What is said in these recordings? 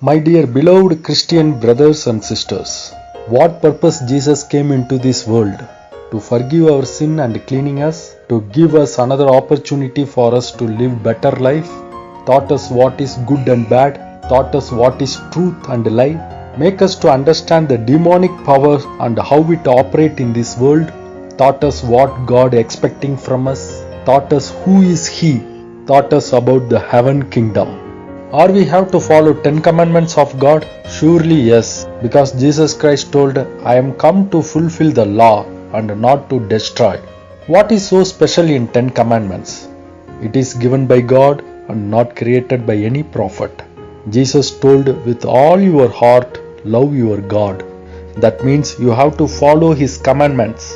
My dear beloved Christian brothers and sisters, what purpose Jesus came into this world? To forgive our sin and cleaning us, to give us another opportunity for us to live better life, taught us what is good and bad, taught us what is truth and lie, make us to understand the demonic power and how it operate in this world, taught us what God expecting from us, taught us who is He, taught us about the heaven kingdom. Or we have to follow 10 commandments of God? Surely yes, because Jesus Christ told, I am come to fulfill the law and not to destroy. What is so special in 10 commandments? It is given by God and not created by any prophet. Jesus told, with all your heart, love your God. That means you have to follow His commandments.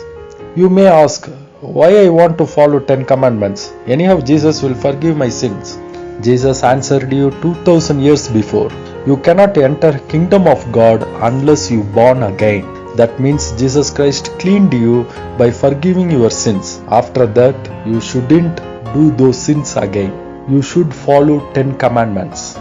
You may ask, why I want to follow 10 commandments? Anyhow, Jesus will forgive my sins. Jesus answered you 2000 years before. You cannot enter kingdom of God unless you born again. That means Jesus Christ cleaned you by forgiving your sins. After that, you shouldn't do those sins again. You should follow 10 commandments.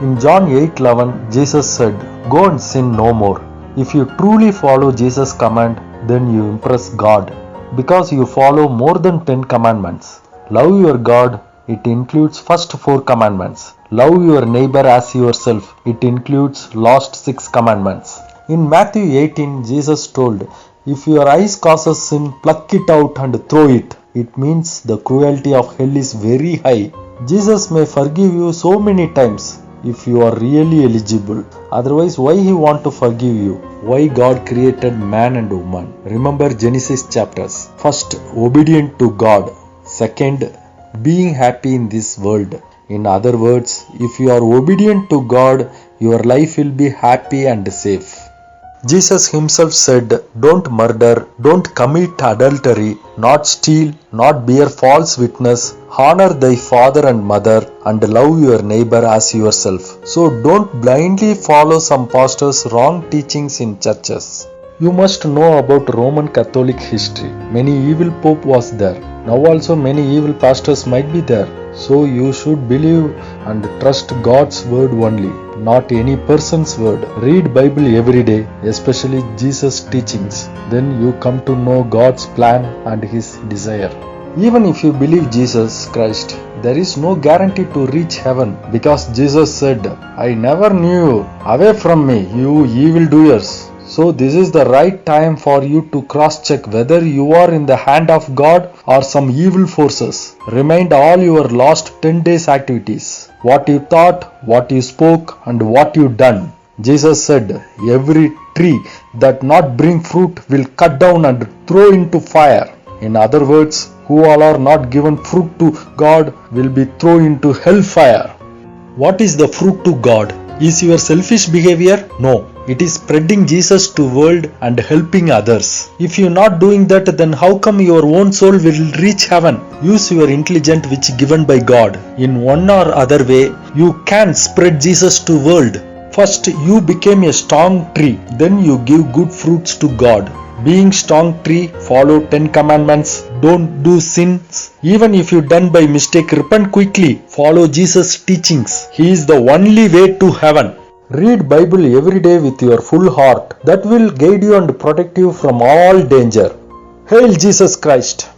In John 8:11, Jesus said, go and sin no more. If you truly follow Jesus' command, then you impress God, because you follow more than 10 commandments. Love your God. It includes first 4 commandments. Love your neighbor as yourself. It includes last 6 commandments. In Matthew 18, Jesus told, if your eyes causes sin, pluck it out and throw it. It means the cruelty of hell is very high. Jesus may forgive you so many times if you are really eligible. Otherwise, why He want to forgive you? Why God created man and woman? Remember Genesis chapters. First, obedient to God. Second, being happy in this world. In other words, if you are obedient to God, your life will be happy and safe. Jesus Himself said, don't murder, don't commit adultery, not steal, not bear false witness, honor thy father and mother, and love your neighbor as yourself. So don't blindly follow some pastors' wrong teachings in churches. You must know about Roman Catholic history. Many evil pope was there. Now also many evil pastors might be there. So you should believe and trust God's word only, not any person's word. Read Bible every day, especially Jesus' teachings. Then you come to know God's plan and His desire. Even if you believe Jesus Christ, there is no guarantee to reach heaven, because Jesus said, I never knew you. Away from me, you evildoers. So this is the right time for you to cross-check whether you are in the hand of God or some evil forces. Remind all your last 10 days activities. What you thought, what you spoke, and what you done. Jesus said, every tree that not bring fruit will cut down and throw into fire. In other words, who all are not given fruit to God will be thrown into hellfire. What is the fruit to God? Is your selfish behavior? No. It is spreading Jesus to world and helping others. If you are not doing that, then how come your own soul will reach heaven? Use your intelligence which given by God. In one or other way, you can spread Jesus to world. First, you became a strong tree. Then you give good fruits to God. Being strong tree, follow 10 commandments, don't do sins. Even if you done by mistake, repent quickly. Follow Jesus' teachings. He is the only way to heaven. Read Bible every day with your full heart. That will guide you and protect you from all danger. Hail Jesus Christ!